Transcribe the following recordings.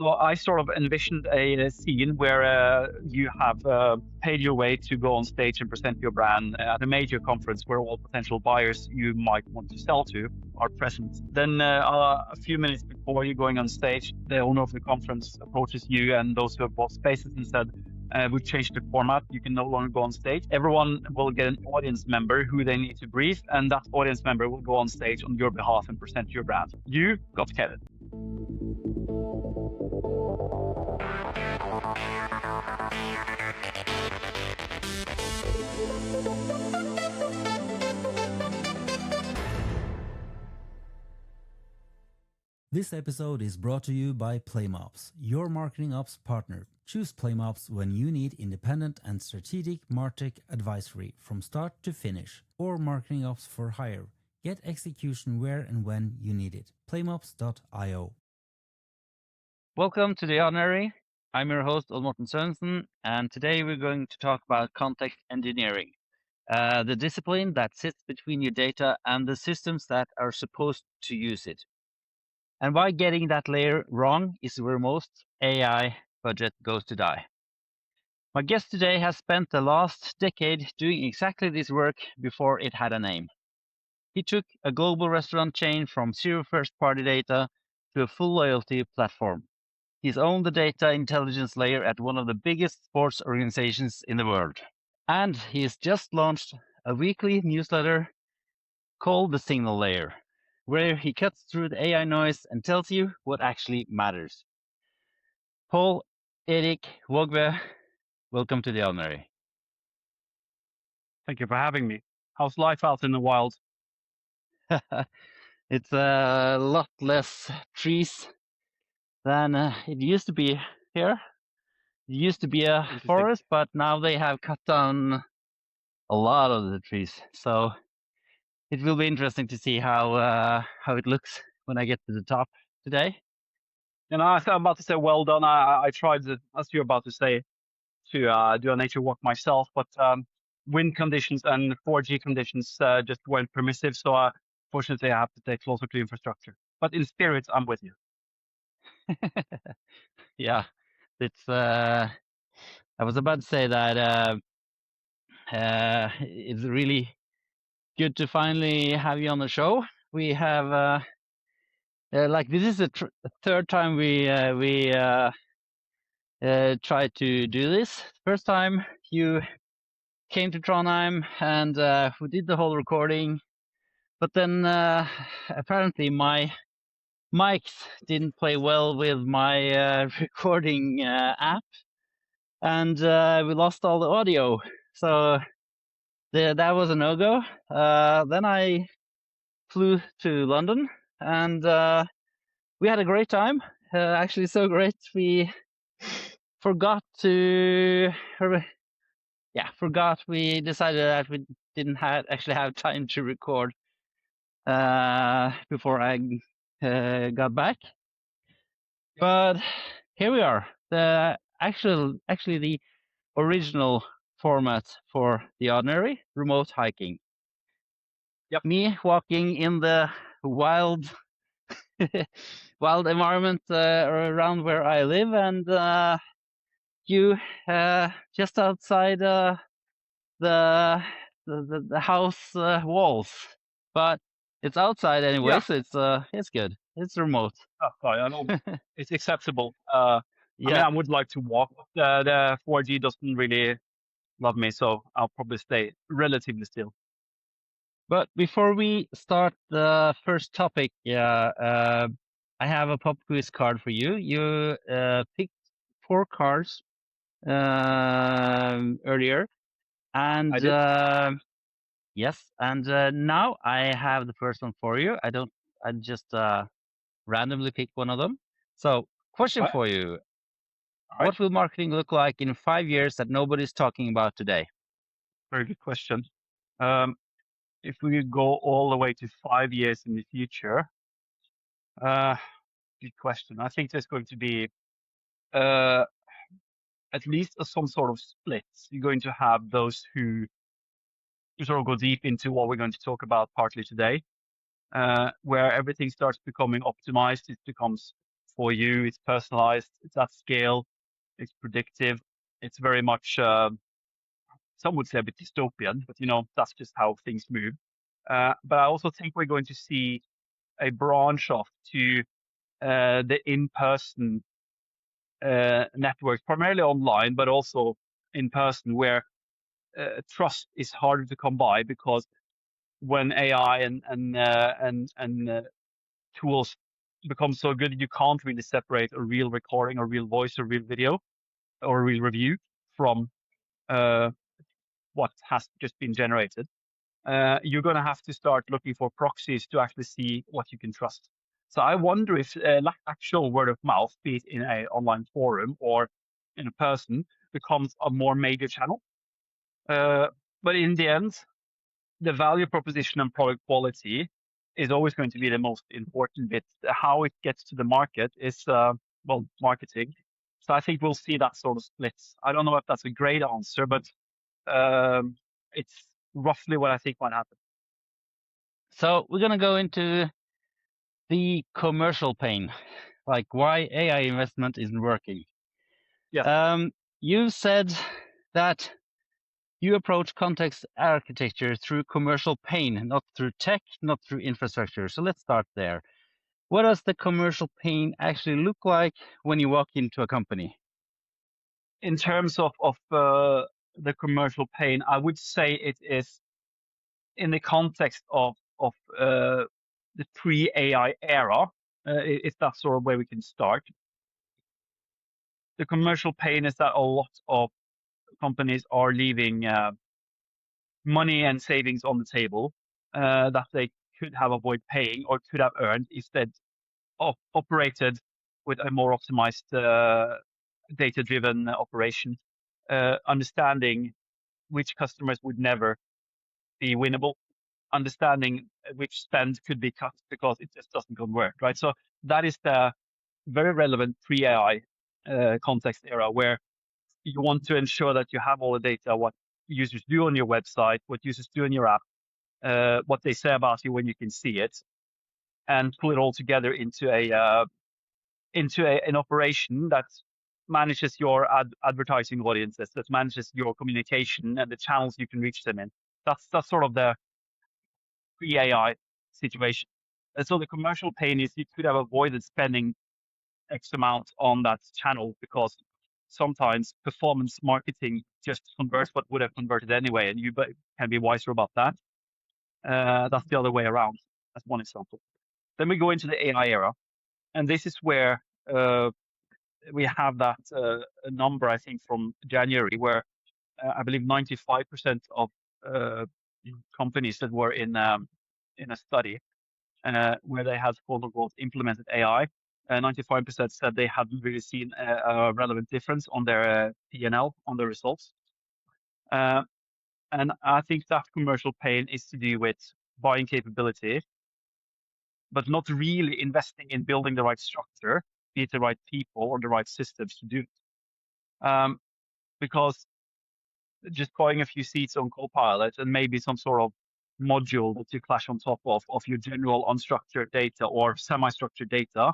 So I sort of envisioned a scene where you have paid your way to go on stage and present your brand at a major conference where all potential buyers you might want to sell to are present. Then a few minutes before you're going on stage, the owner of the conference approaches you and those who have bought spaces and said, we've changed the format. You can no longer go on stage. Everyone will get an audience member who they need to brief, and that audience member will go on stage on your behalf and present your brand. You got Kevin. This episode is brought to you by PlayMops, your marketing ops partner. Choose PlayMops when you need independent and strategic martech advisory from start to finish, or marketing ops for hire. Get execution where and when you need it. Playmops.io. Welcome to The Ordinary. I'm your host, Morten Sørensen, and today we're going to talk about context engineering, the discipline that sits between your data and the systems that are supposed to use it. And why getting that layer wrong is where most AI budget goes to die. My guest today has spent the last decade doing exactly this work before it had a name. He took a global restaurant chain from zero first-party data to a full loyalty platform. He's owned the data intelligence layer at one of the biggest sports organizations in the world. And he's just launched a weekly newsletter called The Signal Layer, where he cuts through the AI noise and tells you what actually matters. Pål Erik Waagbø, welcome to The Ordinary. Thank you for having me. How's life out in the wild? It's a lot less trees than it used to be here. It used to be a forest, but now they have cut down a lot of the trees. So it will be interesting to see how it looks when I get to the top today. And I was about to say, well done. I tried, as you're about to say, to do a nature walk myself, but wind conditions and 4G conditions just weren't permissive. So fortunately, I have to stay closer to infrastructure. But in spirit, I'm with you. Yeah, it's. I was about to say that it's really good to finally have you on the show. We have this is the third time we tried to do this. First time you came to Trondheim and we did the whole recording, but then apparently my mics didn't play well with my recording app, and we lost all the audio. So that was a no-go. Then I flew to London, and we had a great time. Actually, so great we forgot to. We decided that we didn't actually have time to record before I got back. But here we are. Actually the original format for The Ordinary, remote hiking. Yep. Me walking in the wild environment around where I live, and you just outside the house walls. But it's outside anyway, Yeah. so it's good. It's remote. Oh, I know. It's acceptable. I mean, I would like to walk. The 4G doesn't really love me, so I'll probably stay relatively still. But before we start the first topic, I have a pop quiz card for you. You picked 4 cards earlier, and I did. yes, and now I have the first one for you. I just randomly pick one of them. So, question for you: What will marketing look like in 5 years that nobody's talking about today? Very good question. If we go all the way to 5 years in the future, good question. I think there's going to be at least some sort of split. You're going to have those who sort of go deep into what we're going to talk about partly today, where everything starts becoming optimized. It becomes for you. It's personalized. It's at scale. It's predictive. It's very much, some would say a bit dystopian, but that's just how things move. But I also think we're going to see a branch off to the in-person networks, primarily online, but also in person, where trust is harder to come by, because when AI and tools become so good that you can't really separate a real recording, or real voice, or real video, or a real review from what has just been generated, you're going to have to start looking for proxies to actually see what you can trust. So I wonder if actual word of mouth, be it in an online forum or in a person, becomes a more major channel. But in the end, the value proposition and product quality is always going to be the most important bit. How it gets to the market is, marketing. So I think we'll see that sort of split. I don't know if that's a great answer, but it's roughly what I think might happen. So we're going to go into the commercial pain, like why AI investment isn't working. Yes. You said that you approach context architecture through commercial pain, not through tech, not through infrastructure. So let's start there. What does the commercial pain actually look like when you walk into a company? In terms of the commercial pain, I would say it is in the context of the pre-AI era, if that's sort of where we can start. The commercial pain is that a lot of companies are leaving money and savings on the table that they could have avoided paying or could have earned if they'd operated with a more optimized data-driven operation, understanding which customers would never be winnable, understanding which spend could be cut because it just doesn't convert, right? So that is the very relevant pre-AI context era, where you want to ensure that you have all the data, what users do on your website, what users do in your app, what they say about you when you can see it, and pull it all together into an operation that manages your advertising audiences, that manages your communication and the channels you can reach them in. That's sort of the pre-AI situation. And so the commercial pain is you could have avoided spending X amount on that channel, because sometimes performance marketing just converts what would have converted anyway, and you can be wiser about that. That's the other way around. That's one example. Then we go into the AI era, and this is where we have that number, I think, from January, where I believe 95% of companies that were in a study where they had quote unquote implemented AI, 95% said they hadn't really seen a relevant difference on their P&L, on the results. And I think that commercial pain is to do with buying capability, but not really investing in building the right structure, be it the right people or the right systems to do it. Because just buying a few seats on Copilot and maybe some sort of module that you clash on top of your general unstructured data or semi-structured data,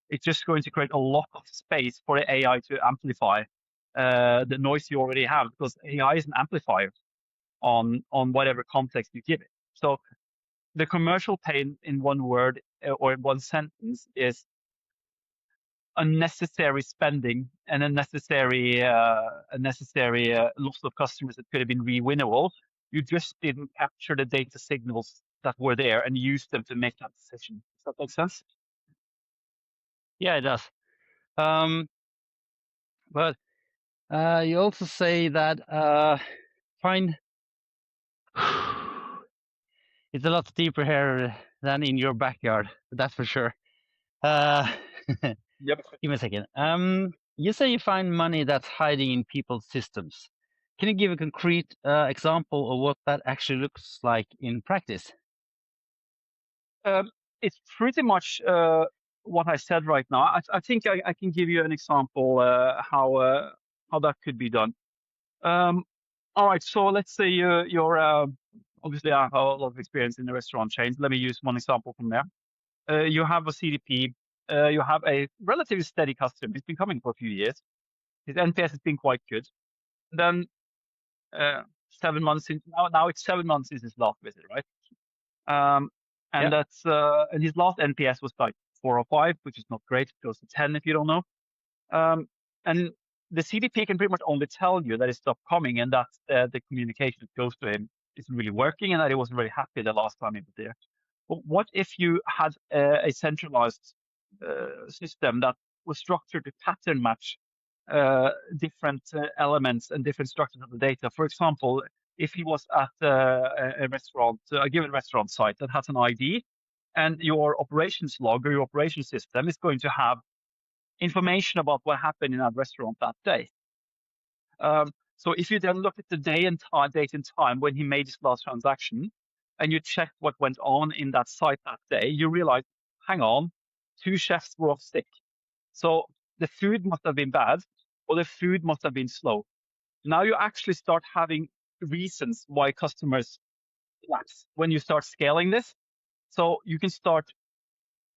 it's just going to create a lot of space for the AI to amplify the noise you already have, because AI is an amplifier on whatever context you give it. So the commercial pain, in one word or in one sentence, is unnecessary spending and unnecessary loss of customers that could have been re-winnable. You just didn't capture the data signals that were there and use them to make that decision. Does that make sense? Yeah, it does. But you also say that find it's a lot deeper here than in your backyard, that's for sure. Yep. Give me a second. You say you find money that's hiding in people's systems. Can you give a concrete example of what that actually looks like in practice? It's pretty much what I said right now. I think I can give you an example how that could be done. All right, so let's say you're obviously I have a lot of experience in the restaurant chains. Let me use one example from there. You have a CDP you have a relatively steady customer. He's been coming for a few years. His NPS has been quite good. Then 7 months in, now it's 7 months since his last visit, right? And that's and his last NPS was like 4 or 5, which is not great. It goes to 10 if you don't know. And the CDP can pretty much only tell you that it's stopped coming and that the communication that goes to him is really working and that he wasn't very happy the last time he was there. But what if you had a centralized system that was structured to pattern match different elements and different structures of the data? For example, if he was at a restaurant, a given restaurant site that has an ID, and your operations log or your operations system is going to have information about what happened in that restaurant that day. So if you then look at the date and time when he made his last transaction, and you check what went on in that site that day, you realize, hang on, 2 chefs were off sick. So the food must have been bad, or the food must have been slow. Now you actually start having reasons why customers lapse when you start scaling this. So you can start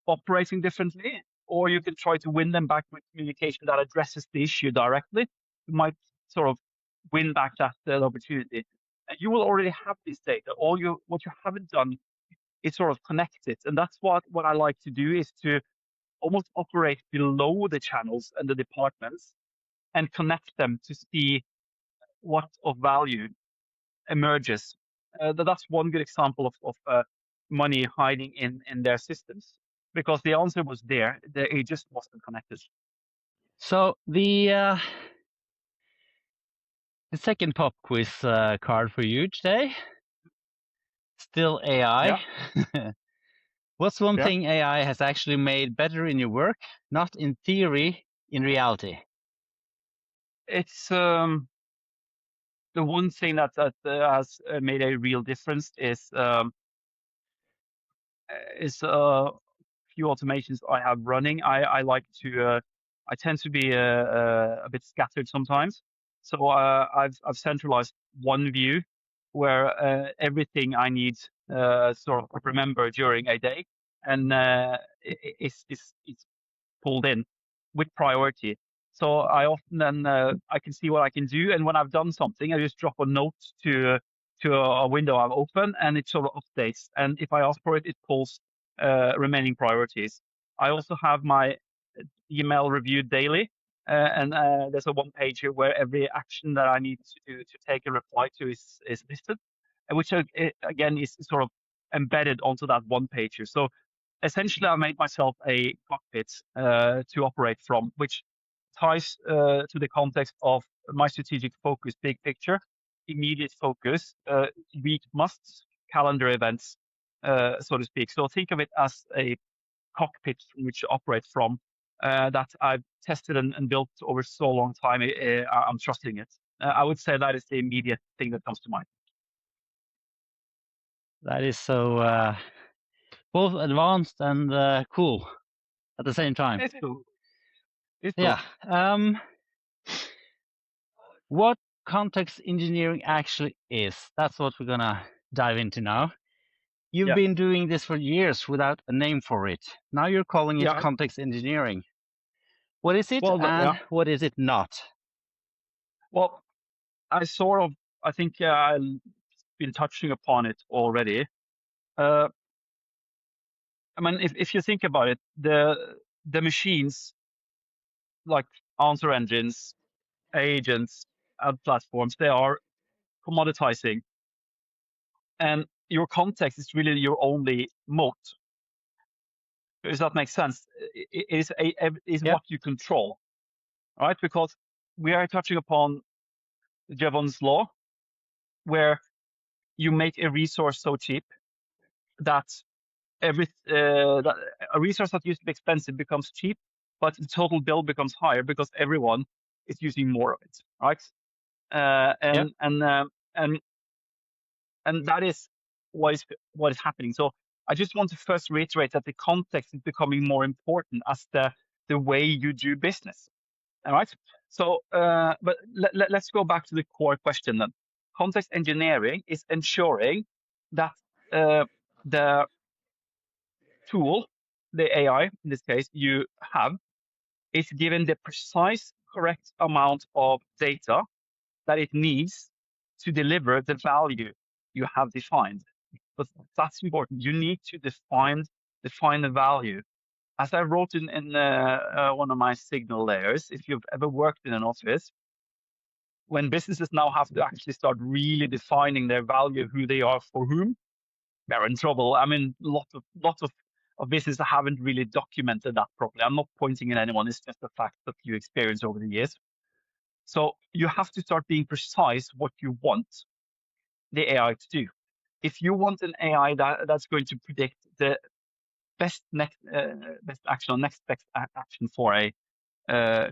operating differently, or you can try to win them back with communication that addresses the issue directly. You might sort of win back that opportunity. And you will already have this data. What you haven't done is sort of connect it. And that's what I like to do, is to almost operate below the channels and the departments and connect them to see what of value emerges. That's one good example of money hiding in their systems, because the answer was there, it just wasn't connected. So the second pop quiz card for you today, still AI. Yeah. What's one Yeah. thing AI has actually made better in your work, not in theory, in reality? It's the one thing that has made a real difference is a few automations I have running. I like to I tend to be a bit scattered sometimes, so I've centralized one view where everything I need sort of remember during a day, and is pulled in with priority. So I often then I can see what I can do, and when I've done something, I just drop a note to a window I've opened, and it sort of updates. And if I ask for it, it pulls remaining priorities. I also have my email reviewed daily, and there's a one page here where every action that I need to take a reply to is listed, which again is sort of embedded onto that one page here. So essentially, I made myself a cockpit to operate from, which ties to the context of my strategic focus, big picture, immediate focus, week musts, calendar events, so to speak. So think of it as a cockpit from which to operate from, that I've tested and built over so long time. I'm trusting it. I would say that is the immediate thing that comes to mind. That is so both advanced and cool at the same time. It's cool. It's cool. Yeah. What context engineering actually is, that's what we're gonna dive into now. You've been doing this for years without a name for it. Now you're calling it context engineering. What is it, and what is it not? Well, I think I've been touching upon it already. I mean, if you think about it, the machines like answer engines, agents, ad platforms, they are commoditizing, and your context is really your only moat. Does that make sense? It is what you control, right? Because we are touching upon Jevons law, where you make a resource so cheap that that a resource that used to be expensive becomes cheap, but the total bill becomes higher because everyone is using more of it, right? And that is what is happening. So I just want to first reiterate that the context is becoming more important as the way you do business. All right. So, but let's go back to the core question then. Context engineering is ensuring that the tool the AI, in this case, you have, is given the precise, correct amount of data that it needs to deliver the value you have defined. But that's important. You need to define the value. As I wrote in one of my signal layers, if you've ever worked in an office, when businesses now have to actually start really defining their value, who they are for whom, they're in trouble. I mean, lots of businesses haven't really documented that properly. I'm not pointing at anyone. It's just a fact that you experience over the years. So you have to start being precise what you want the AI to do. If you want an AI that's going to predict the best action or next best action for a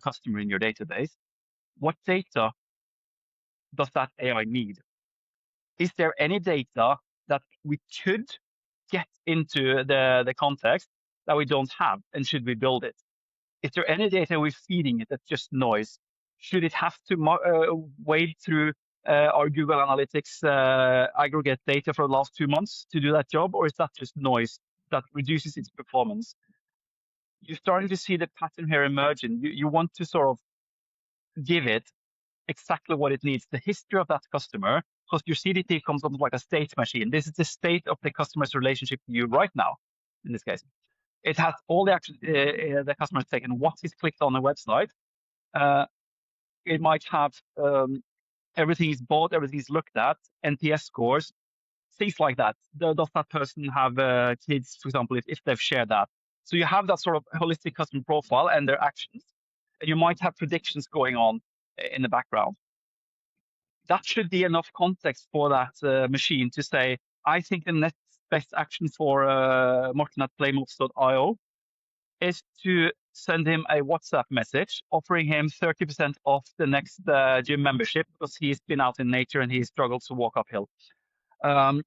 customer in your database, what data does that AI need? Is there any data that we could get into the context that we don't have, and should we build it? Is there any data we're feeding it that's just noise? Should it have to wade through our Google Analytics aggregate data for the last 2 months to do that job, or is that just noise that reduces its performance? You're starting to see the pattern here emerging. You want to sort of give it exactly what it needs, the history of that customer, because your CDP comes up like a state machine. This is the state of the customer's relationship to you right now, in this case. It has all the action the customer has taken, what he's clicked on the website. It might have everything is bought, everything is looked at, NPS scores, things like that. Does that person have kids, for example, if they've shared that? So you have that sort of holistic customer profile and their actions. And you might have predictions going on in the background. That should be enough context for that machine to say, I think the next best action for Morten at playmobs.io is to send him a WhatsApp message offering him 30% off the next gym membership because he's been out in nature and he struggles to walk uphill. So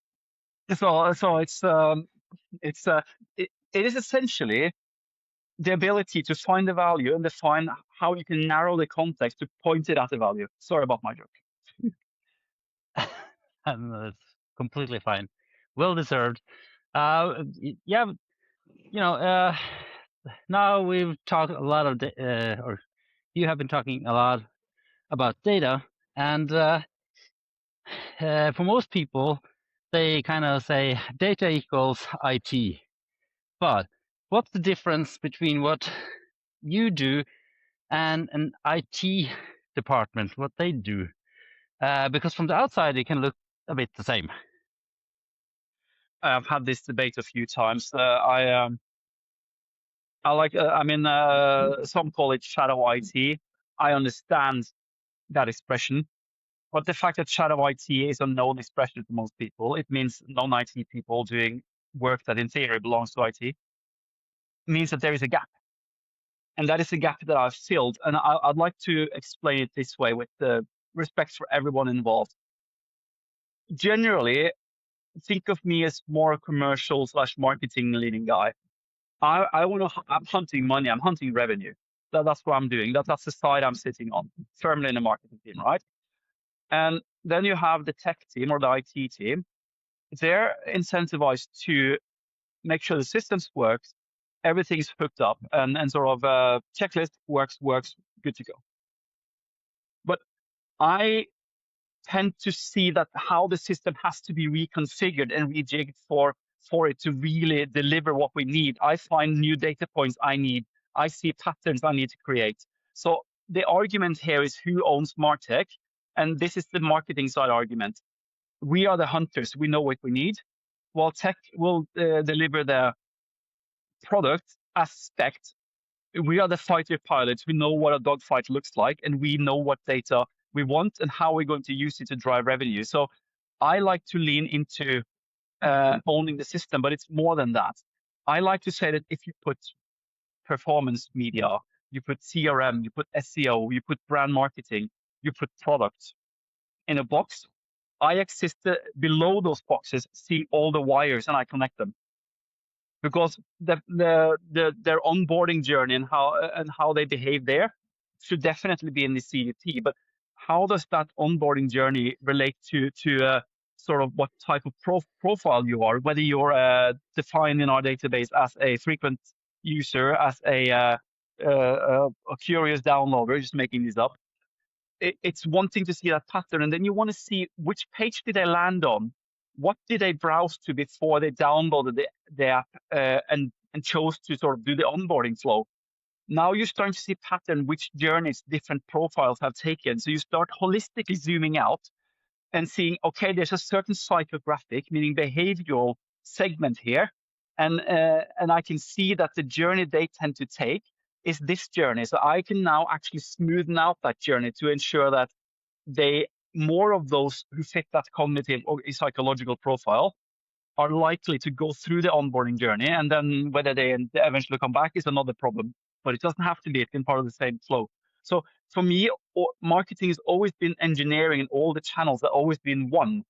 it is essentially the ability to find the value and define how you can narrow the context to point it at the value. Sorry about my joke. That's completely fine. Well deserved. Yeah, now we've talked a lot of, or you have been talking a lot about data, and for most people, they kind of say data equals IT. But what's the difference between what you do and an IT department, what they do? Because from the outside, it can look a bit the same. I've had this debate a few times. I like, some call it shadow IT. I understand that expression, but the fact that shadow IT is a known expression to most people, it means non-IT people doing work that in theory belongs to IT, means that there is a gap. And that is a gap that I've filled. And I'd like to explain it this way with the respect for everyone involved. Generally, think of me as more a commercial / marketing leading guy. I'm hunting money. I'm hunting revenue. That's what I'm doing. That's the side I'm sitting on, firmly in the marketing team, right? And then you have the tech team or the IT team. They're incentivized to make sure the systems works, everything's hooked up, and sort of checklist works, good to go. But I tend to see that how the system has to be reconfigured and rejigged for it to really deliver what we need. I find new data points I need. I see patterns I need to create. So the argument here is who owns MarTech? And this is the marketing side argument. We are the hunters. We know what we need. While tech will deliver the product as spec. We are the fighter pilots. We know what a dogfight looks like, and we know what data we want and how we're going to use it to drive revenue. So I like to lean into owning the system, but it's more than that. I like to say that if you put performance media, you put CRM, you put SEO, you put brand marketing, you put products in a box, I exist below those boxes, see all the wires, and I connect them. Because their onboarding journey and how they behave there should definitely be in the CDP. But how does that onboarding journey relate to sort of what type of profile you are? Whether you're defined in our database as a frequent user as a curious downloader, just making this up, it's one thing to see that pattern, and then you want to see which page did they land on, what did they browse to before they downloaded the app and chose to sort of do the onboarding flow. Now you're starting to see pattern which journeys different profiles have taken. So you start holistically zooming out and seeing, okay, there's a certain psychographic, meaning behavioral segment here, and I can see that the journey they tend to take is this journey. So I can now actually smoothen out that journey to ensure that more of those who fit that cognitive or psychological profile are likely to go through the onboarding journey, and then whether they eventually come back is another problem. But it doesn't have to be. It can be part of the same flow. So for me, marketing has always been engineering, and all the channels have always been one.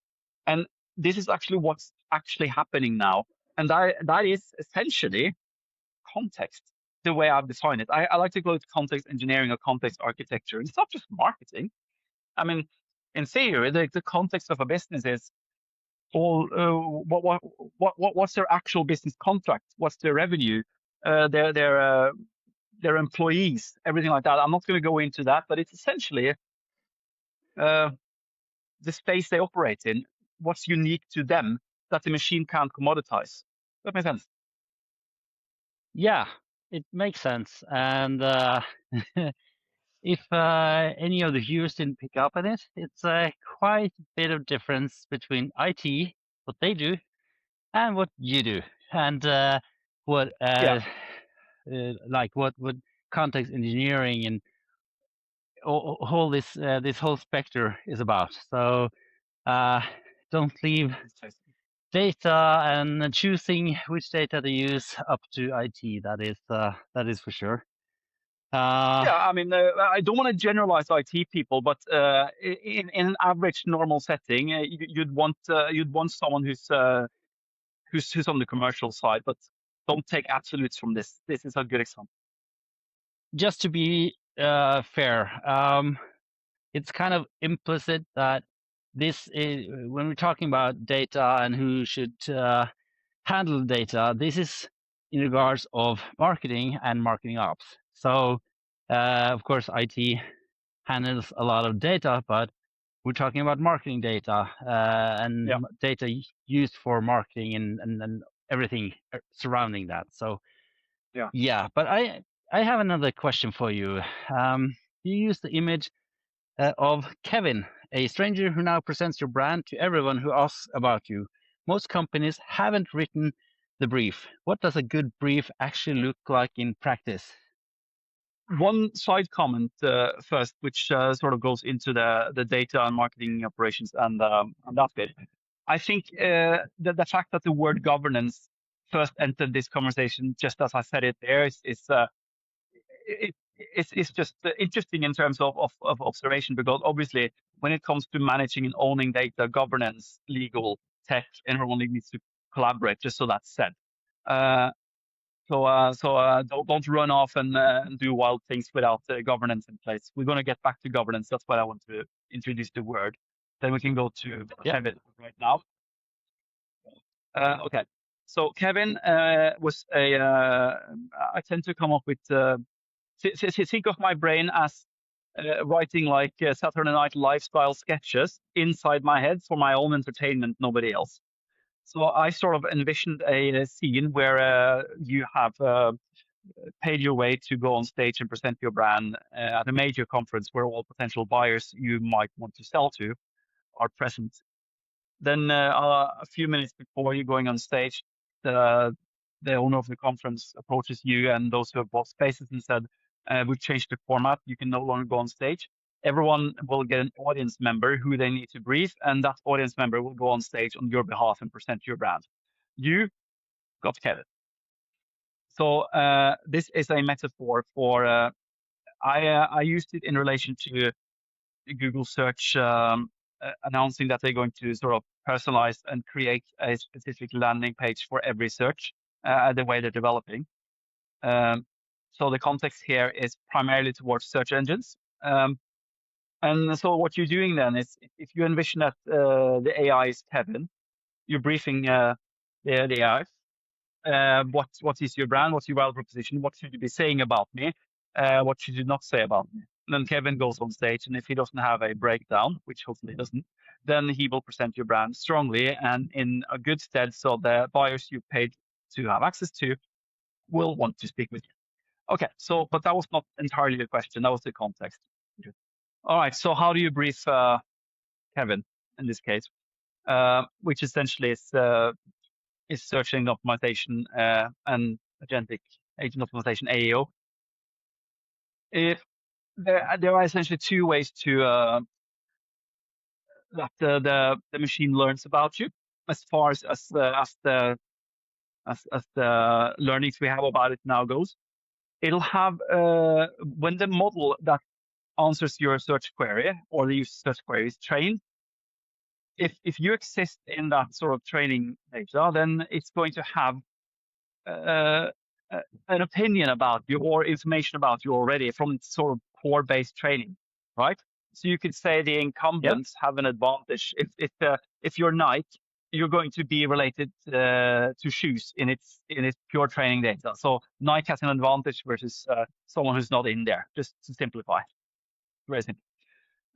And this is actually what's actually happening now. And that is essentially context, the way I've defined it. I like to call it context engineering or context architecture. It's not just marketing. I mean, in theory, the context of a business is all what's their actual business contract, what's their revenue, their employees, everything like that. I'm not going to go into that, but it's essentially the space they operate in, what's unique to them that the machine can't commoditize. That makes sense. Yeah, it makes sense. And if any of the viewers didn't pick up on it, it's quite a bit of difference between IT, what they do, and what you do, and what like what context engineering and all this this whole spectrum is about. So don't leave data and choosing which data to use up to IT. That is for sure. Yeah, I mean, I don't want to generalize IT people, but in an average normal setting, you'd want someone who's on the commercial side, but don't take absolutes from this. This is a good example. Just to be fair, it's kind of implicit that this is, when we're talking about data and who should handle data, this is in regards of marketing and marketing ops. So, of course, IT handles a lot of data, but we're talking about marketing data and data used for marketing and everything surrounding that. So, yeah. But I have another question for you. You use the image of Kevin, a stranger who now presents your brand to everyone who asks about you. Most companies haven't written the brief. What does a good brief actually look like in practice? One side comment first, which sort of goes into the data and marketing operations and that bit. I think the fact that the word governance first entered this conversation, just as I said it there, is it's just interesting in terms of observation, because obviously when it comes to managing and owning data, governance, legal, tech, everyone needs to collaborate, just so that's said. So don't run off and do wild things without governance in place. We're going to get back to governance. That's why I want to introduce the word. Then we can go to Kevin right now. Okay. So Kevin was I tend to come up with think of my brain as writing like Saturday Night lifestyle sketches inside my head for my own entertainment, nobody else. So I sort of envisioned a scene where you have paid your way to go on stage and present your brand at a major conference where all potential buyers you might want to sell to are present. Then a few minutes before you're going on stage, the owner of the conference approaches you and those who have bought spaces and said, we've changed the format. You can no longer go on stage. Everyone will get an audience member who they need to brief, and that audience member will go on stage on your behalf and present your brand. You got Kevin. So this is a metaphor for, I used it in relation to Google search announcing that they're going to sort of personalize and create a specific landing page for every search, the way they're developing. So the context here is primarily towards search engines. And so what you're doing then is, if you envision that the AI is Kevin, you're briefing the AI. what is your brand? What's your value proposition? What should you be saying about me? What should you not say about me? And then Kevin goes on stage, and if he doesn't have a breakdown, which hopefully he doesn't, then he will present your brand strongly and in a good stead, so the buyers you paid to have access to will want to speak with you. Okay, so but that was not entirely the question. That was the context. All right, so how do you brief Kevin in this case, which essentially is search engine optimization and agentic agent optimization (AEO). If there are essentially two ways to that the machine learns about you, as far as the learnings we have about it now goes. It'll have when the model that answers your search query or the user search query is trained. If you exist in that sort of training data, then it's going to have an opinion about you or information about you already from its sort of core-based training, right? So you could say the incumbents have an advantage. If you're Nike, you're going to be related to shoes in its pure training data. So Nike has an advantage versus someone who's not in there. Just to simplify, very simple.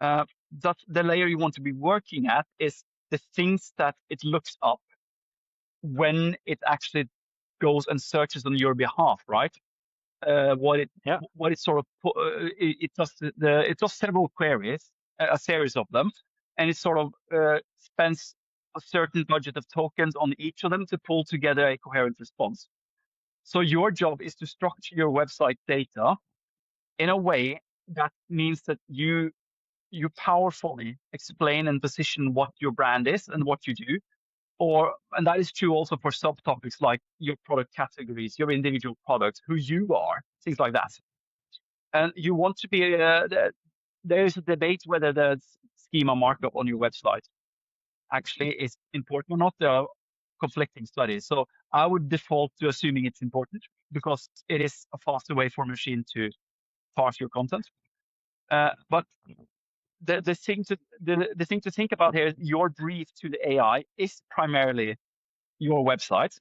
That the layer you want to be working at is the things that it looks up when it actually goes and searches on your behalf, right? What it sort of it does several queries, a series of them, and it sort of spends a certain budget of tokens on each of them to pull together a coherent response. So your job is to structure your website data in a way that means that you powerfully explain and position what your brand is and what you do. And that is true also for subtopics like your product categories, your individual products, who you are, things like that. And you want to be, there is a debate whether the schema markup on your website actually is important or not. There are conflicting studies. So I would default to assuming it's important because it is a faster way for a machine to parse your content. But the thing to think about here is your brief to the AI is primarily your website,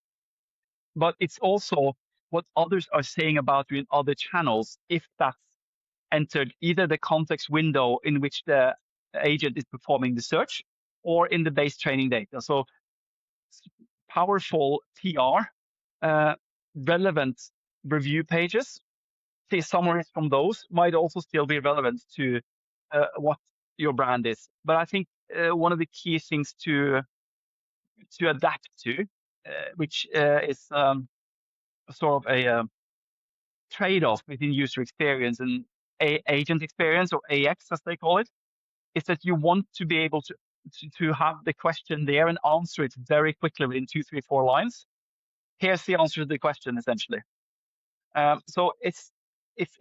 but it's also what others are saying about you in other channels if that's entered either the context window in which the agent is performing the search or in the base training data. So powerful PR, relevant review pages, say summaries from those might also still be relevant to what your brand is. But I think one of the key things to adapt to, which is sort of a trade-off between user experience and agent experience, or AX as they call it, is that you want to be able to have the question there and answer it very quickly within 2, 3, 4 lines. Here's the answer to the question, essentially. So it's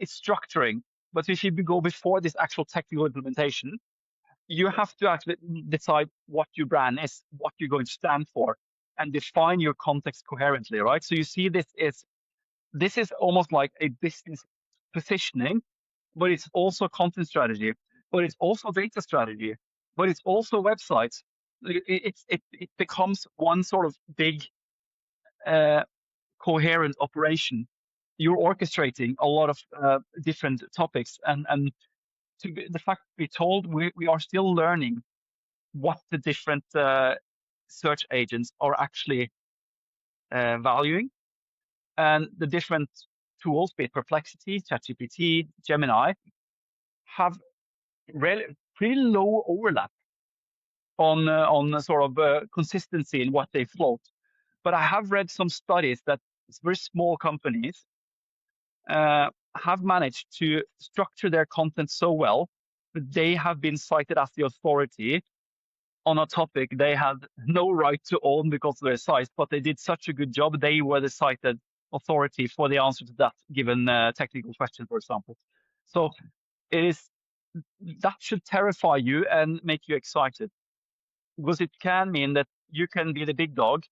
structuring. But if you go before this actual technical implementation, you have to actually decide what your brand is, what you're going to stand for, and define your context coherently, right? So you see this is almost like a business positioning, but it's also content strategy, but it's also data strategy, but it's also websites. It becomes one sort of big coherent operation. You're orchestrating a lot of different topics, and the fact we told we are still learning what the different search agents are actually valuing, and the different tools, be it Perplexity, ChatGPT, Gemini, have pretty low overlap on sort of consistency in what they float. But I have read some studies that very small companies have managed to structure their content so well that they have been cited as the authority on a topic they had no right to own because of their size, but they did such a good job. They were the cited authority for the answer to that given technical question, for example. So that should terrify you and make you excited, because it can mean that you can be the big dog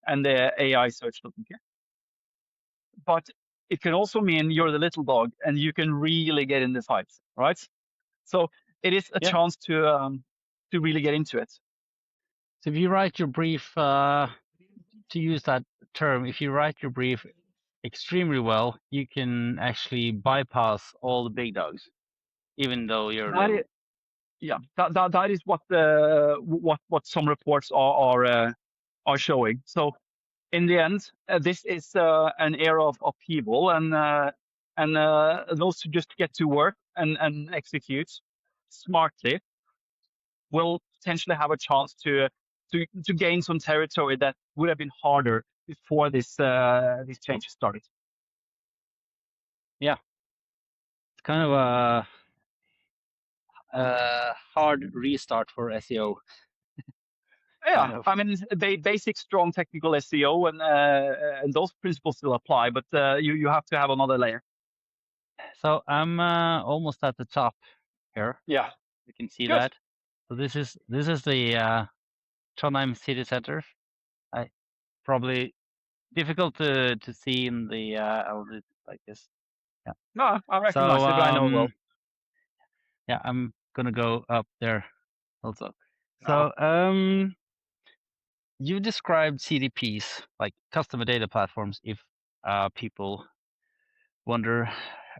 and the AI search doesn't care. But it can also mean you're the little dog and you can really get in the fight, right? So it is a chance to really get into it. So if you write your brief to use that term, if you write your brief extremely well, you can actually bypass all the big dogs, even though you're That little. is, yeah, that is what some reports are showing. So in the end, this is an era of upheaval, and those who just get to work and execute smartly will potentially have a chance to gain some territory that would have been harder before these changes started. Yeah, it's kind of a hard restart for SEO. Yeah, Kind of. I mean, basic strong technical SEO and those principles still apply, but you have to have another layer. So I'm almost at the top here. Yeah, You can see good. that. So this is the Trondheim city center. Probably difficult to see in the elements like this. Yeah. No, I recognize So it, but I know well. yeah, I'm gonna go up there also. Ah. So you described CDPs, like customer data platforms, if people wonder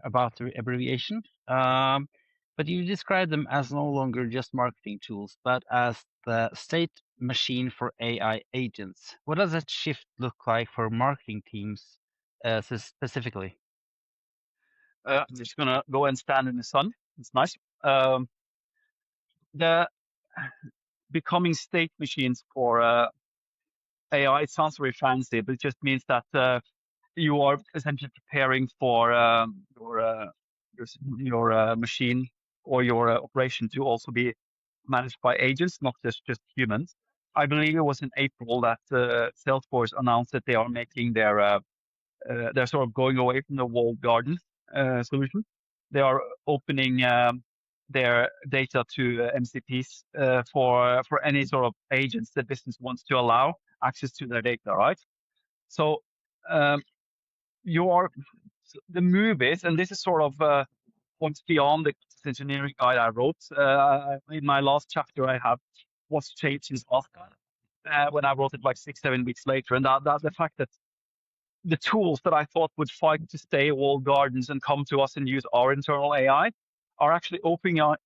about the abbreviation. But you describe them as no longer just marketing tools, but as the state machine for AI agents. What does that shift look like for marketing teams specifically? I'm just gonna go and stand in the sun. It's nice. The becoming state machines for AI, it sounds very fancy, but it just means that you are essentially preparing for your machine or your operation to also be managed by agents, not just humans. I believe it was in April that Salesforce announced that they are making they're sort of going away from the walled garden solution. They are opening their data to MCPs for any sort of agents that business wants to allow access to their data, right? So the move is, and this is sort of what's beyond the engineering guide I wrote. In my last chapter, I have what's changed since last guide when I wrote it like 6-7 weeks later, and that's the fact that the tools that I thought would fight to stay walled gardens and come to us and use our internal AI are actually opening up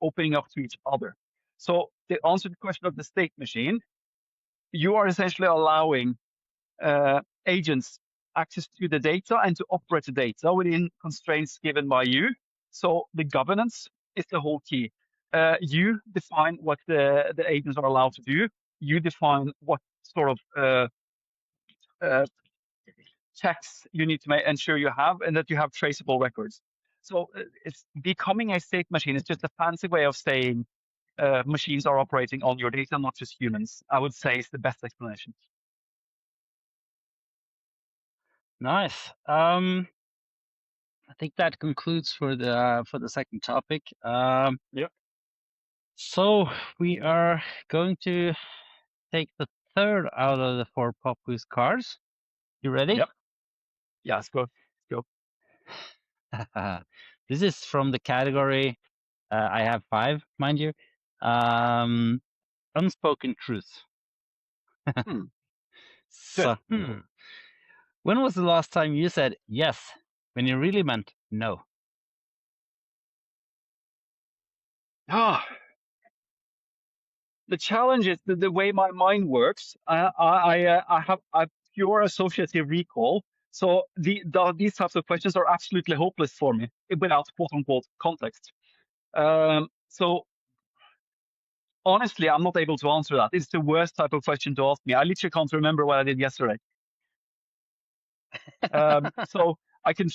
to each other. So to answer the question of the state machine, you are essentially allowing agents access to the data and to operate the data within constraints given by you. So the governance is the whole key. You define what the agents are allowed to do. You define what sort of checks you need to ensure you have, and that you have traceable records. So it's becoming a state machine. It's just a fancy way of saying machines are operating on your data, not just humans. I would say it's the best explanation. Nice. I think that concludes for the second topic. Yeah. So we are going to take the third out of the 4 pop quiz cards. You ready? Yep. Yeah, let's go. This is from the category. I have 5, mind you. Unspoken truth. So, when was the last time you said yes when you really meant no? The challenge is the way my mind works. I have pure associative recall. So these types of questions are absolutely hopeless for me without quote unquote context. So honestly, I'm not able to answer that. It's the worst type of question to ask me. I literally can't remember what I did yesterday. So I can,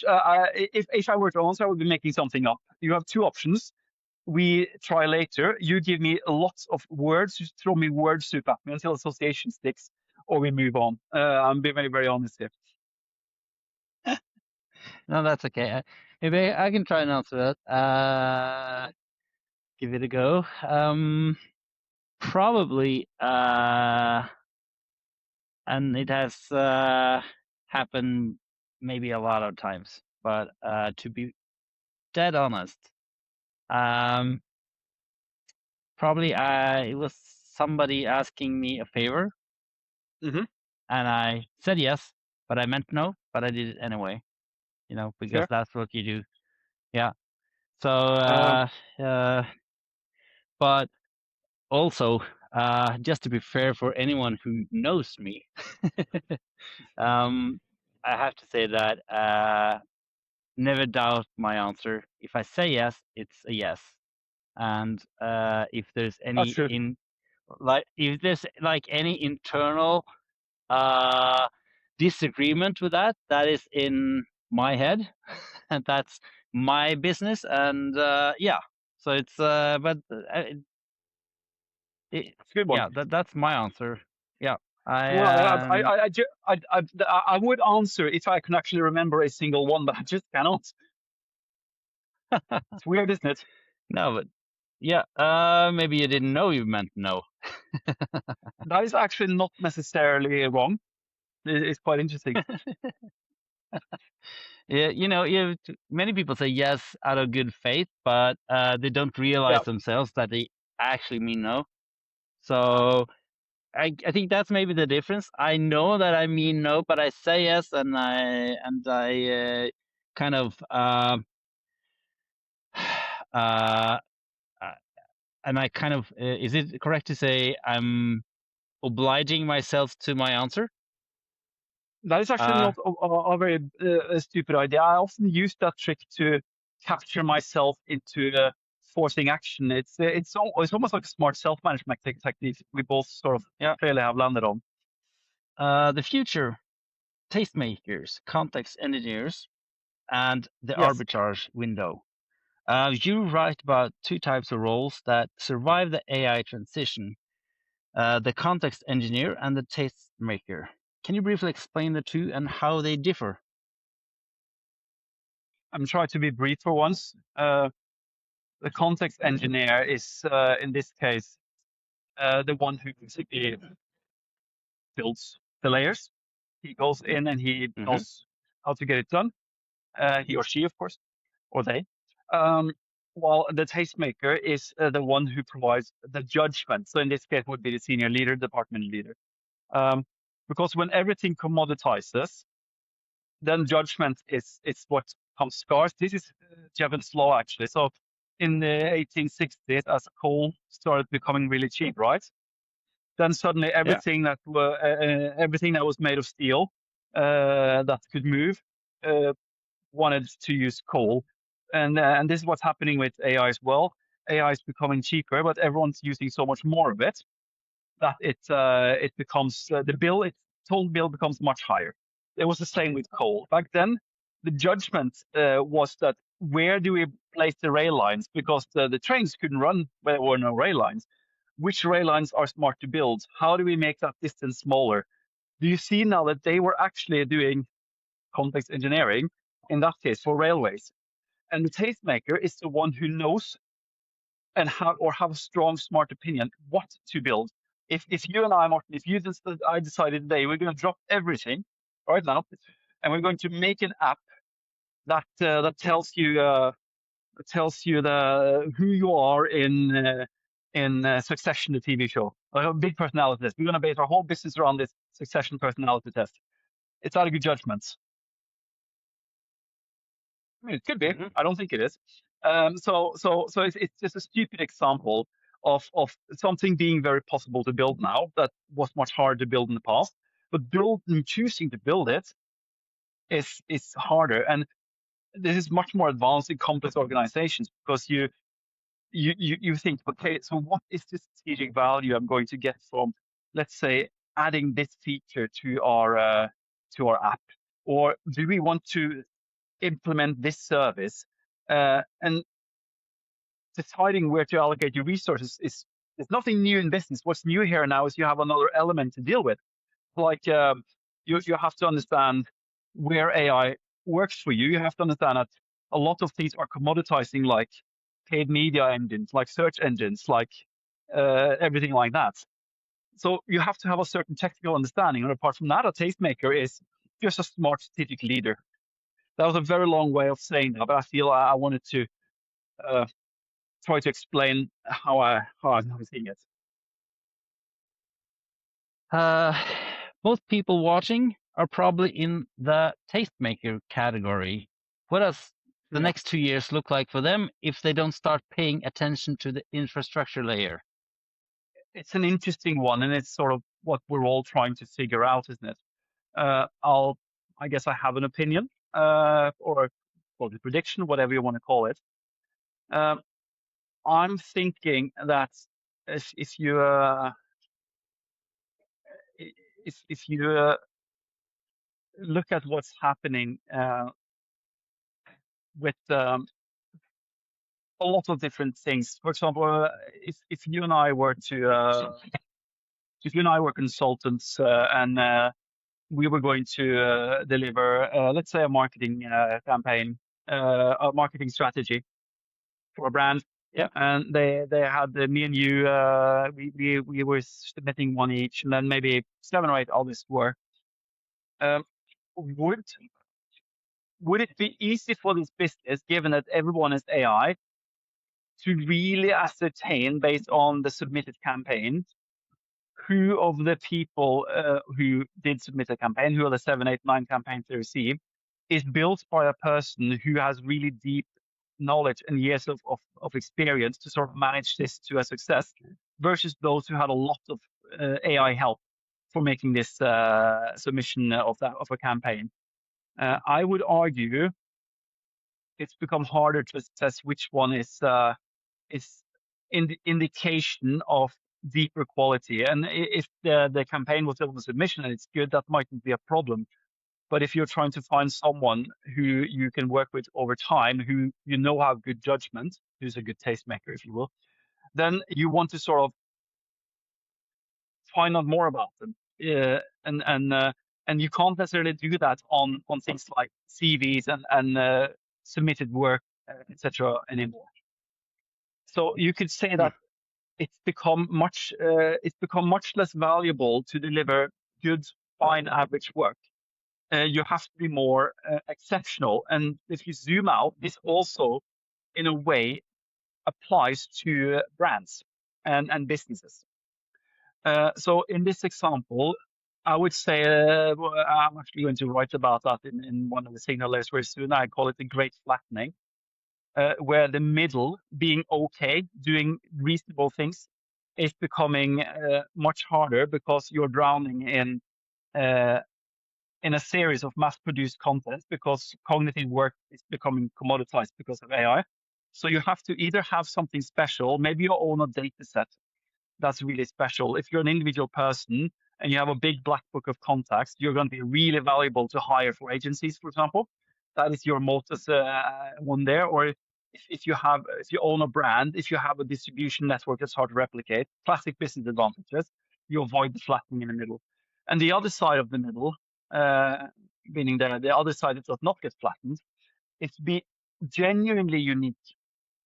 if I were to answer, I would be making something up. You have 2 options. We try later. You give me lots of words. You throw me word soup at me until association sticks, or we move on. I'm being very, very honest here. No, that's okay. Maybe I can try and answer that. Give it a go. Probably, and it has happened maybe a lot of times. But to be dead honest, probably it was somebody asking me a favor. and I said yes, but I meant no, but I did it anyway, because Sure. that's what you do. Yeah. So, but also, just to be fair for anyone who knows me, I have to say that never doubt my answer. If I say yes, it's a yes. And if there's That's any true. if there's like any internal disagreement with that, that is in my head, and that's my business. And yeah, so it's It's a good one. yeah, that's my answer. Yeah, Well, I I would answer if I can actually remember a single one, but I just cannot. It's weird, isn't it? no, but yeah, maybe you didn't know you meant no. That is actually not necessarily wrong. It's quite interesting. Yeah, many people say yes out of good faith, but they don't realize Yeah, themselves that they actually mean no. So I think that's maybe the difference. I know that I mean no, but I say yes, and I kind of uh, and I kind of is it correct to say I'm obliging myself to my answer? that is actually not a very stupid idea. I often use that trick to capture myself into forcing action. It's almost like a smart self-management technique we both sort of clearly have landed on. The future tastemakers, context engineers, and the Yes. arbitrage window. You write about two types of roles that survive the AI transition, the context engineer and the tastemaker. Can you briefly explain the two and how they differ? I'm trying to be brief for once. The context engineer is, in this case, the one who basically builds the layers. He goes in and he knows how to get it done. He or she, of course, or they. While the tastemaker is the one who provides the judgment. So in this case, would be the senior leader, department leader. Because when everything commoditizes, then judgment is what comes scarce. This is Jevons law, actually. So in the 1860s, as coal started becoming really cheap, right? Then suddenly everything that was made of steel that could move wanted to use coal, and this is what's happening with AI as well. AI is becoming cheaper, but everyone's using so much more of it that it becomes total bill becomes much higher. It was the same with coal back then. The judgment was that where do we place the rail lines, because the trains couldn't run where there were no rail lines. Which rail lines are smart to build? How do we make that distance smaller? Do you see now that they were actually doing context engineering in that case for railways? And the tastemaker is the one who knows and have a strong, smart opinion what to build. If you and I, Morten, I decided today we're going to drop everything right now, and we're going to make an app that tells you who you are in Succession, the TV show, like a big personality test. We're going to base our whole business around this Succession personality test. It's out of good judgments. I mean, it could be. I don't think it is. So it's just a stupid example of something being very possible to build now that was much harder to build in the past. But choosing to build it is harder, and this is much more advanced in complex organizations, because you think, okay, so what is the strategic value I'm going to get from, let's say, adding this feature to our app, or do we want to implement this service, and deciding where to allocate your resources is nothing new in business. What's new here now is you have another element to deal with. Like you have to understand where AI works for you. You have to understand that a lot of things are commoditizing, like paid media engines, like search engines, like everything like that. So you have to have a certain technical understanding. And apart from that, a tastemaker is just a smart strategic leader. That was a very long way of saying that, but I feel I wanted to try to explain how I'm seeing it. most people watching are probably in the tastemaker category. What does the next 2 years look like for them if they don't start paying attention to the infrastructure layer? It's an interesting one, and it's sort of what we're all trying to figure out, isn't it? I guess I have an opinion, or a prediction, whatever you want to call it. I'm thinking that if you look at what's happening with a lot of different things. For example, if you and I were consultants and we were going to deliver, let's say, a marketing campaign, a marketing strategy for a brand. Yeah. And they had me and you, we were submitting one each, and then maybe 7 or 8 others were. Would it be easy for this business, given that everyone is AI, to really ascertain based on the submitted campaign who of the people who did submit a campaign, who are the 7, 8, 9 campaigns they received, is built by a person who has really deep knowledge and years of experience to sort of manage this to a success, versus those who had a lot of AI help for making this submission of a campaign. I would argue it's become harder to assess which one is in the indication of deeper quality. And if the campaign was on the submission and it's good, that mightn't be a problem. But if you're trying to find someone who you can work with over time, who you know have good judgment, who's a good tastemaker, if you will, then you want to sort of find out more about them. And you can't necessarily do that on things like CVs and submitted work, etc. anymore. So you could say that it's become much less valuable to deliver good, fine, average work. You have to be more exceptional. And if you zoom out, this also, in a way, applies to brands and businesses. So in this example, I would say, I'm actually going to write about that in one of the signal layers very soon. I call it the great flattening, where the middle, being okay, doing reasonable things, is becoming much harder because you're drowning in a series of mass-produced content, because cognitive work is becoming commoditized because of AI. So you have to either have something special, maybe you own a data set that's really special. If you're an individual person and you have a big black book of contacts, you're going to be really valuable to hire for agencies, for example. That is your Moat one there. Or if you own a brand, if you have a distribution network that's hard to replicate, classic business advantages, you avoid the flattening in the middle. And the other side of the middle, meaning the other side that does not get flattened, is to be genuinely unique,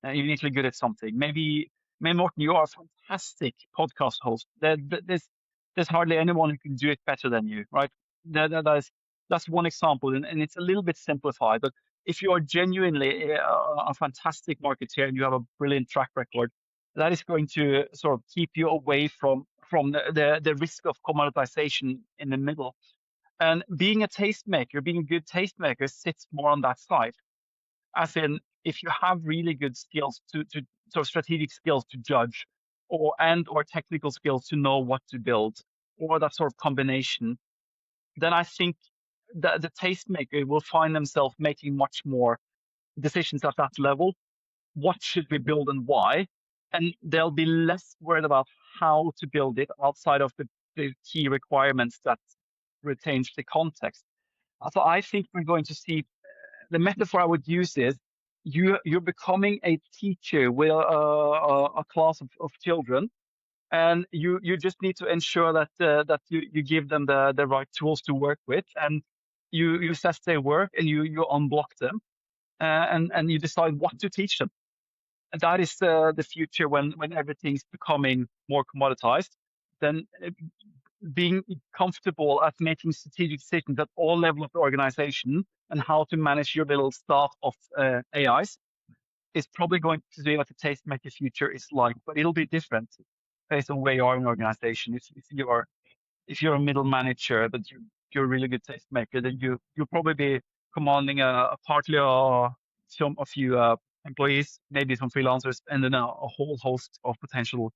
uniquely good at something. Maybe Morten, you are a fantastic podcast host. There's hardly anyone who can do it better than you, right? That's one example, and it's a little bit simplified. But if you are genuinely a fantastic marketeer and you have a brilliant track record, that is going to sort of keep you away from the risk of commoditization in the middle. And being a tastemaker, being a good tastemaker, sits more on that side. As in, if you have really good skills to sort of strategic skills to judge, or technical skills to know what to build, or that sort of combination, then I think that the tastemaker will find themselves making much more decisions at that level. What should we build and why? And they'll be less worried about how to build it outside of the key requirements that retains the context. So I think we're going to see, the metaphor I would use is, you're becoming a teacher with a class of children, and you just need to ensure that you give them the right tools to work with, and you assess their work, and you unblock them, and you decide what to teach them. And that is the future when everything's becoming more commoditized. Then being comfortable at making strategic decisions at all levels of the organization and how to manage your little staff of AIs is probably going to be what the tastemaker future is like, but it'll be different based on where you are in an organization. If you're if you're a middle manager, but you're a really good tastemaker, then you'll probably be commanding a partly a few employees, maybe some freelancers, and then a whole host of potential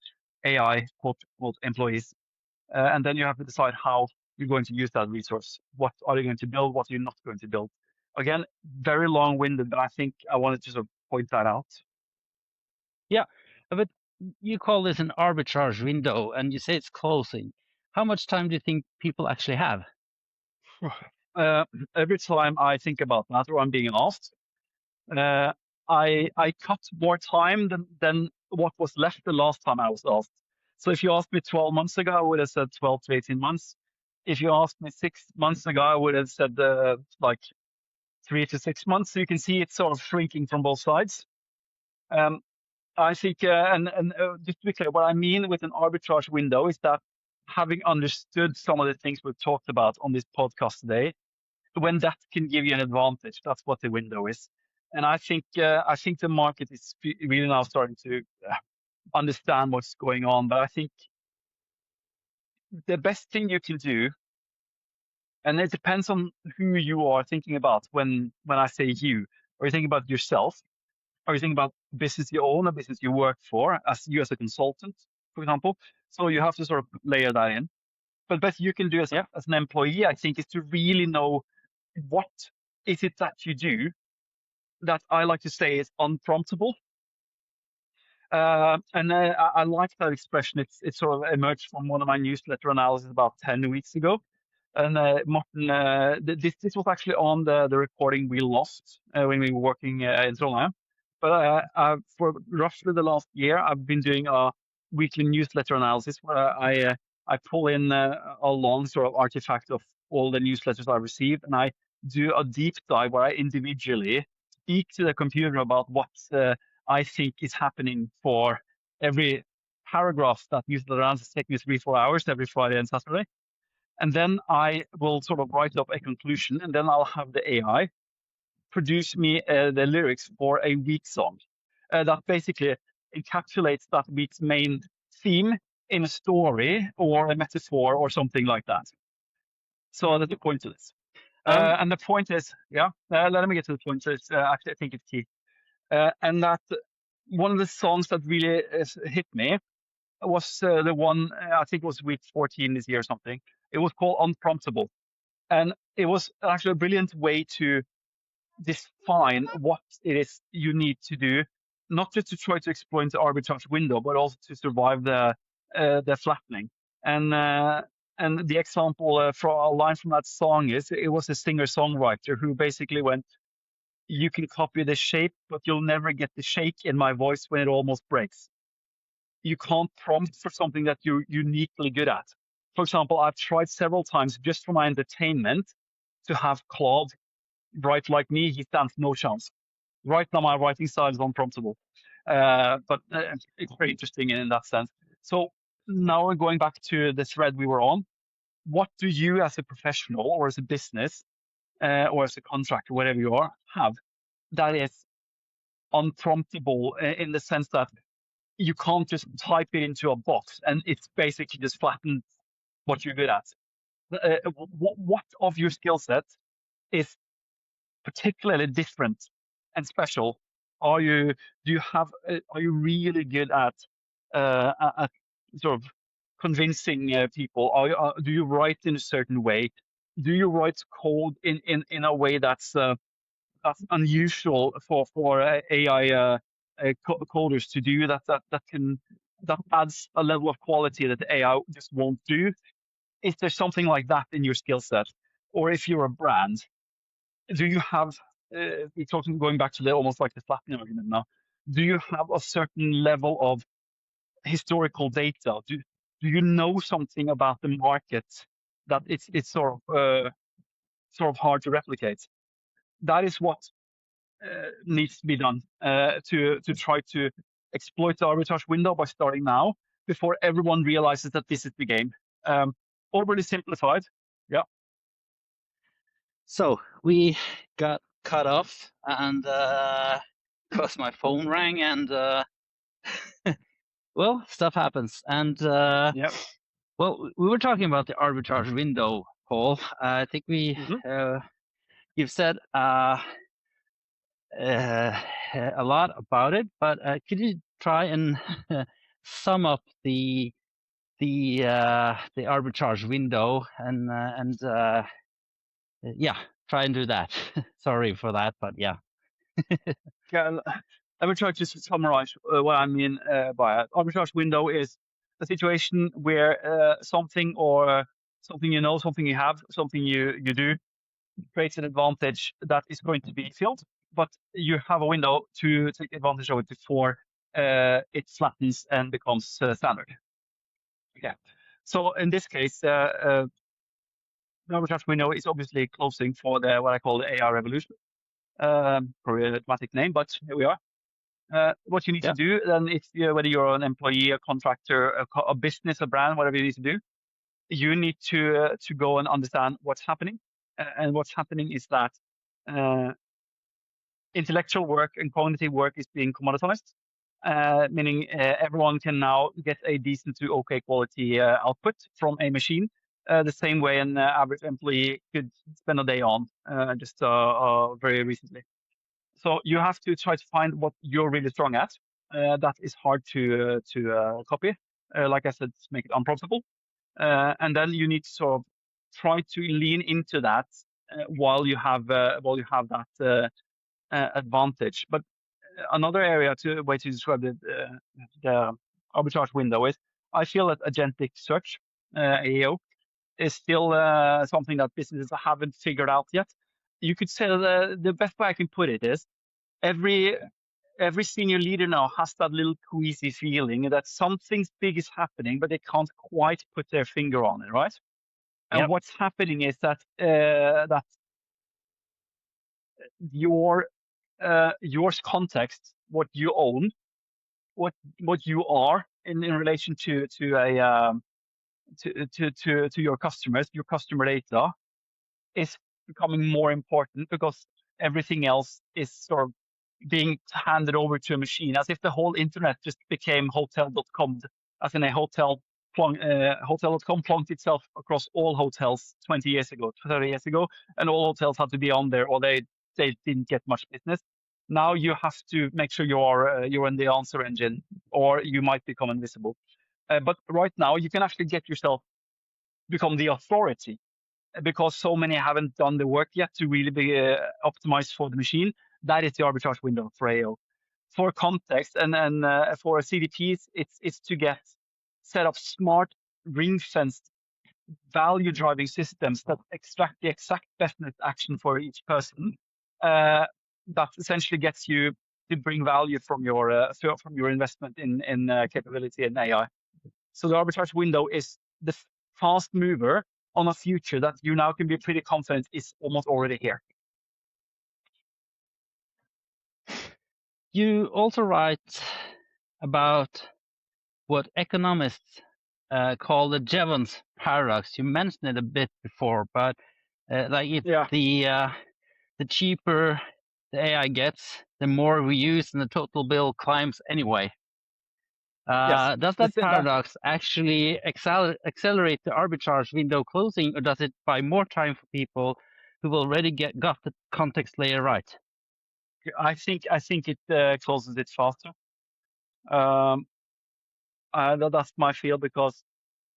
AI quote employees. And then you have to decide how you're going to use that resource. What are you going to build? What are you not going to build? Again, very long-winded, but I think I wanted to sort of point that out. Yeah, but you call this an arbitrage window, and you say it's closing. How much time do you think people actually have? Every time I think about that, or I'm being asked, I cut more time than what was left the last time I was asked. So if you asked me 12 months ago, I would have said 12 to 18 months. If you asked me 6 months ago, I would have said like 3 to 6 months. So you can see it's sort of shrinking from both sides. I think, just to be clear, what I mean with an arbitrage window is that having understood some of the things we've talked about on this podcast today, when that can give you an advantage, that's what the window is. And I think the market is really now starting to understand what's going on. But I think the best thing you can do, and it depends on who you are thinking about when I say you, are you thinking about yourself? Are you thinking about business you own, a business you work for, as a consultant, for example? So you have to sort of layer that in. But best you can do as an employee, I think, is to really know what is it that you do that I like to say is unpromptable. And I like that expression. It sort of emerged from one of my newsletter analysis about 10 weeks ago. And Morten, this was actually on the recording we lost when we were working in Trondheim. But for roughly the last year, I've been doing a weekly newsletter analysis where I pull in a long sort of artifact of all the newsletters I received, and I do a deep dive where I individually speak to the computer about what I think is happening for every paragraph that newsletter analysis takes me 3-4 hours every Friday and Saturday. And then I will sort of write up a conclusion, and then I'll have the AI produce me the lyrics for a week song that basically encapsulates that week's main theme in a story or a metaphor or something like that. So that's the point to this. And the point is, let me get to the point. Actually, I think it's key. And that one of the songs that really hit me was the one, I think it was week 14 this year or something. It was called Unpromptable. And it was actually a brilliant way to define what it is you need to do, not just to try to exploit the arbitrage window, but also to survive the flattening. And the example for a line from that song is, it was a singer-songwriter who basically went, "You can copy the shape, but you'll never get the shake in my voice when it almost breaks." You can't prompt for something that you're uniquely good at. For example, I've tried several times just for my entertainment to have Claude write like me. He stands no chance. Right now, my writing style is unpromptable. But it's very interesting in that sense. So now we're going back to the thread we were on. What do you as a professional or as a business or as a contractor, whatever you are, have that is unpromptable in the sense that you can't just type it into a box and it's basically just flattens what you're good at? What of your skill set is particularly different and special? Are you really good at sort of convincing people? Do you write in a certain way? Do you write code in a way that's unusual for AI coders to do, that adds a level of quality that the AI just won't do? Is there something like that in your skill set? Or if you're a brand, do you have, we're talking going back to almost like the flattening argument now, do you have a certain level of historical data? Do you know something about the market that it's sort of hard to replicate? That is what needs to be done to try to exploit the arbitrage window by starting now, before everyone realizes that this is the game. Overly simplified. Yeah. So we got cut off, and because my phone rang, and well, stuff happens. And Well, we were talking about the arbitrage window, Paul. I think you've said a lot about it, but could you try and sum up the arbitrage window and try and do that. Sorry for that, but yeah. Yeah, let me try to summarize what I mean by it. Arbitrage window is a situation where something you know, something you have, something you do creates an advantage that is going to be filled, but you have a window to take advantage of it before it flattens and becomes standard. Okay. So in this case, the arbitrage window is obviously closing for what I call the AI revolution. Probably a dramatic name, but here we are. What you need to do then, if whether you're an employee, a contractor, a business, a brand, whatever you need to do, you need to go and understand what's happening. And what's happening is that intellectual work and cognitive work is being commoditized, meaning everyone can now get a decent to okay quality output from a machine, the same way an average employee could spend a day on just very recently. So you have to try to find what you're really strong at. That is hard to copy. Like I said, make it unprofitable. And then you need to sort of try to lean into that while you have that advantage. But another way to describe the arbitrage window is, I feel that agentic search, AEO, is still something that businesses haven't figured out yet. You could say the best way I can put it is, every senior leader now has that little queasy feeling that something big is happening, but they can't quite put their finger on it, right? And what's happening is that your context, what you own, what you are in relation to your customers, your customer data, is becoming more important, because everything else is sort of being handed over to a machine, as if the whole internet just became hotel.com, as in a hotel.com plunked itself across all hotels 20 years ago, 30 years ago, and all hotels had to be on there, or they didn't get much business. Now you have to make sure you're in the answer engine, or you might become invisible. But right now you can actually become the authority, because so many haven't done the work yet to really be optimized for the machine. That is the arbitrage window for AO. For context and for CDPs, it's to set up smart, ring-fenced, value-driving systems that extract the exact best action for each person. That essentially gets you to bring value from your investment in capability and AI. So the arbitrage window is the fast mover on a future that you now can be pretty confident is almost already here. You also write about what economists call the Jevons paradox. You mentioned it a bit before, but the cheaper the AI gets, the more we use, and the total bill climbs anyway. Does that paradox actually accelerate the arbitrage window closing, or does it buy more time for people who've already got the context layer right? I think it closes it faster. That's my feel, because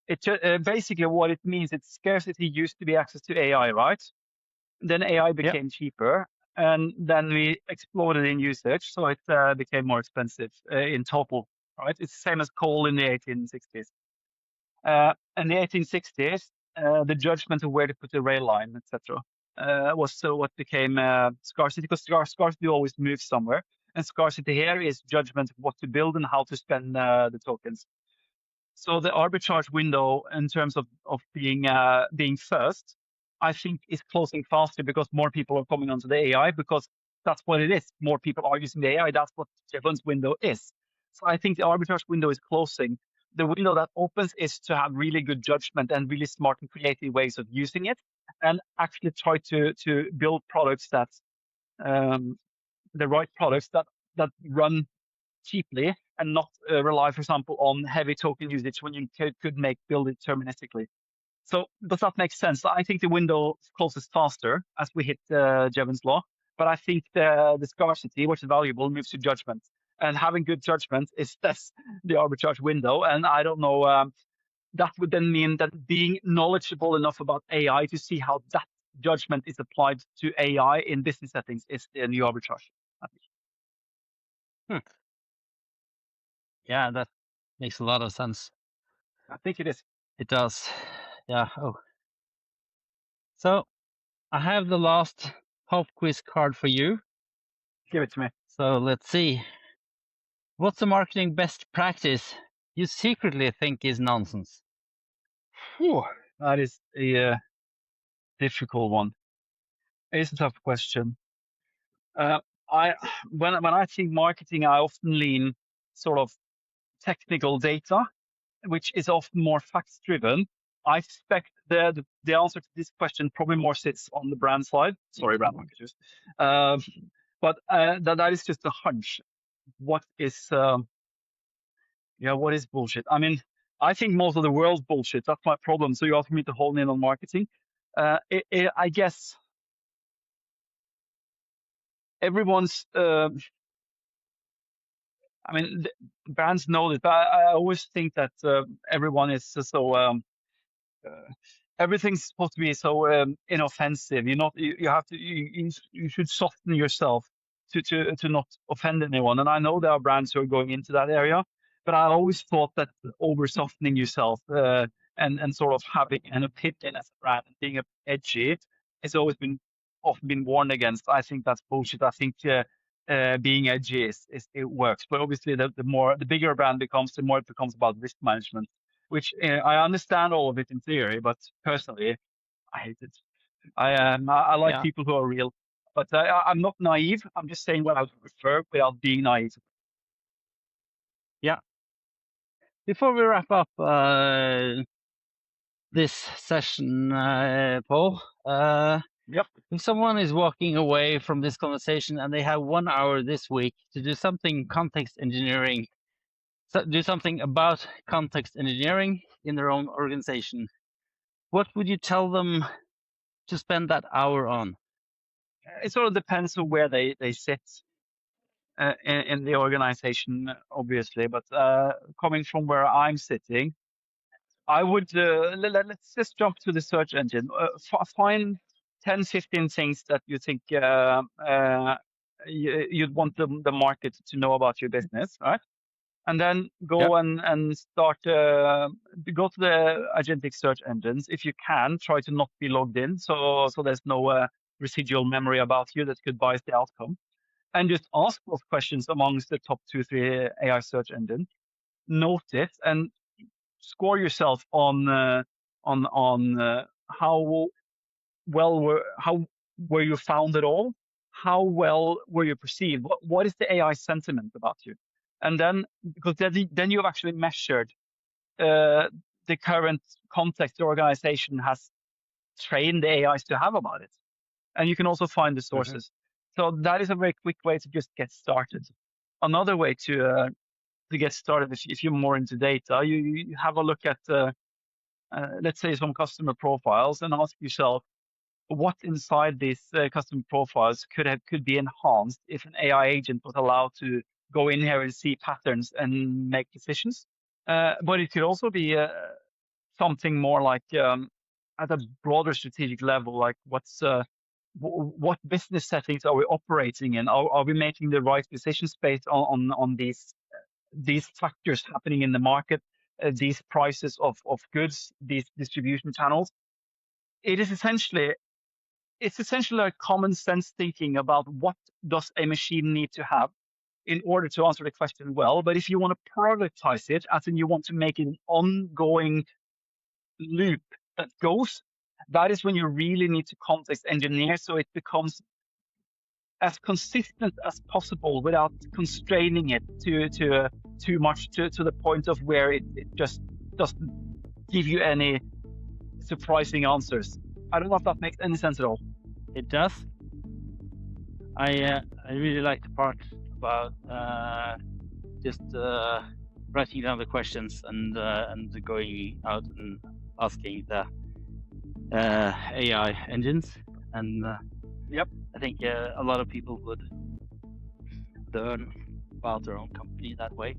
it basically what it means, it's scarcity used to be access to AI, right? Then AI became cheaper, and then we exploded in usage, so it became more expensive in total, right? It's the same as coal in the 1860s. In the 1860s, the judgment of where to put the rail line, etc., was so what became scarcity, because scarcity always moves somewhere, and scarcity here is judgment of what to build and how to spend the tokens. So the arbitrage window, in terms of being first, I think is closing faster, because more people are coming onto the AI, because that's what it is. More people are using the AI. That's what Jevons window is. So I think the arbitrage window is closing. The window that opens is to have really good judgment and really smart and creative ways of using it, and actually try to build products that the right products that run cheaply and not rely, for example, on heavy token usage when you could build it deterministically. So does that make sense? I think the window closes faster as we hit Jevons law, but I think the scarcity, which is valuable, moves to judgment. And having good judgment is that's the arbitrage window. And I don't know, that would then mean that being knowledgeable enough about AI to see how that judgment is applied to AI in business settings is the new arbitrage, I think. Yeah, that makes a lot of sense. I think it is. It does. Yeah. Oh. So I have the last pop quiz card for you. Give it to me. So let's see. What's the marketing best practice you secretly think is nonsense? Whew, that is a difficult one. It's a tough question. When I think marketing, I often lean sort of technical data, which is often more facts driven. I suspect the answer to this question probably more sits on the brand side. Sorry, brand marketers. But that is just a hunch. What is what is bullshit? I mean, I think most of the world's bullshit. That's my problem. So you ask me to hone in on marketing. I guess everyone's. I mean, brands know this, but I always think that everyone is so. Everything's supposed to be so inoffensive. You should soften yourself to not offend anyone. And I know there are brands who are going into that area, but I always thought that over softening yourself and sort of having an opinion as a brand and being edgy has always often been warned against. I think that's bullshit. I think being edgy it works, but obviously the bigger a brand becomes, the more it becomes about risk management. Which I understand all of it in theory, but personally, I hate it. I like people who are real, but I'm not naive. I'm just saying what I would prefer without being naive. Yeah. Before we wrap up this session, Pål, Yep. If someone is walking away from this conversation and they have 1 hour this week to do something context engineering. So do something about context engineering in their own organization, what would you tell them to spend that hour on? It sort of depends on where they sit in the organization, obviously. But coming from where I'm sitting, I would let's just jump to the search engine. Find 10, 15 things that you think you'd want the market to know about your business, right? And then go and start, go to the agentic search engines. If you can, try to not be logged in. So there's no residual memory about you that could bias the outcome. And just ask those questions amongst the top 2-3 AI search engines. Note it and score yourself on how were you found at all? How well were you perceived? What is the AI sentiment about you? And then, because then you've actually measured the current context the organization has trained the AIs to have about it. And you can also find the sources. So that is a very quick way to just get started. Another way to get started, if you're more into data, you have a look at, let's say, some customer profiles and ask yourself, what inside these customer profiles could be enhanced if an AI agent was allowed to go in here and see patterns and make decisions. But it could also be something more like at a broader strategic level, like what business settings are we operating in? Are we making the right decisions based on these factors happening in the market, these prices of goods, these distribution channels? It's essentially like common sense thinking about what does a machine need to have in order to answer the question well. But if you want to productize it, as in you want to make it an ongoing loop that goes, that is when you really need to context engineer so it becomes as consistent as possible without constraining it to too much to the point of where it just doesn't give you any surprising answers. I don't know if that makes any sense at all. It does. I really like the part about just writing down the questions and going out and asking the AI engines. And Yep. I think a lot of people would learn about their own company that way.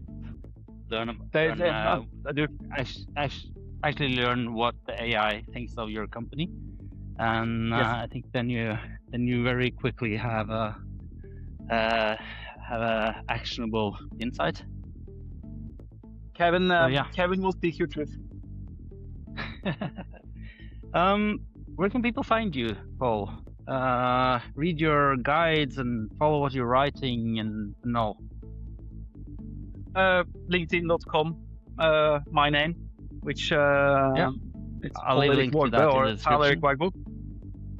Actually learn what the AI thinks of your company, and Yes. I think then you very quickly have a actionable insight. Kevin, yeah. Kevin will speak your truth. Where can people find you, Paul? Read your guides and follow what you're writing and all. LinkedIn.com, my name, which it's I'll leave a link to that in the Pål Erik description. Waagbø.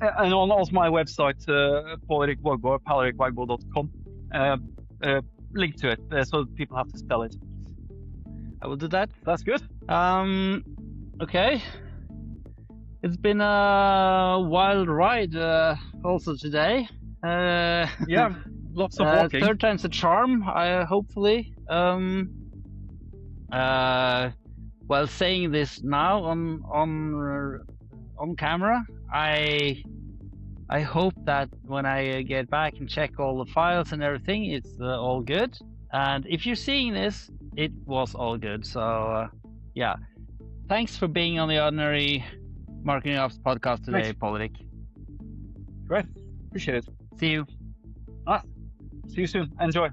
And on also my website, Pål Erik Waagbø, PålErikWaagbø.com. Link to it, so people have to spell it. I will do that. That's good. Okay. It's been a wild ride also today. Yeah, lots of walking. Third time's a charm, hopefully. While saying this now on camera, I hope that when I get back and check all the files and everything, it's all good. And if you're seeing this, it was all good. So yeah, thanks for being on the Ordinary Marketing Ops podcast today, Pål Erik. Great, appreciate it. See you. See you soon. Enjoy.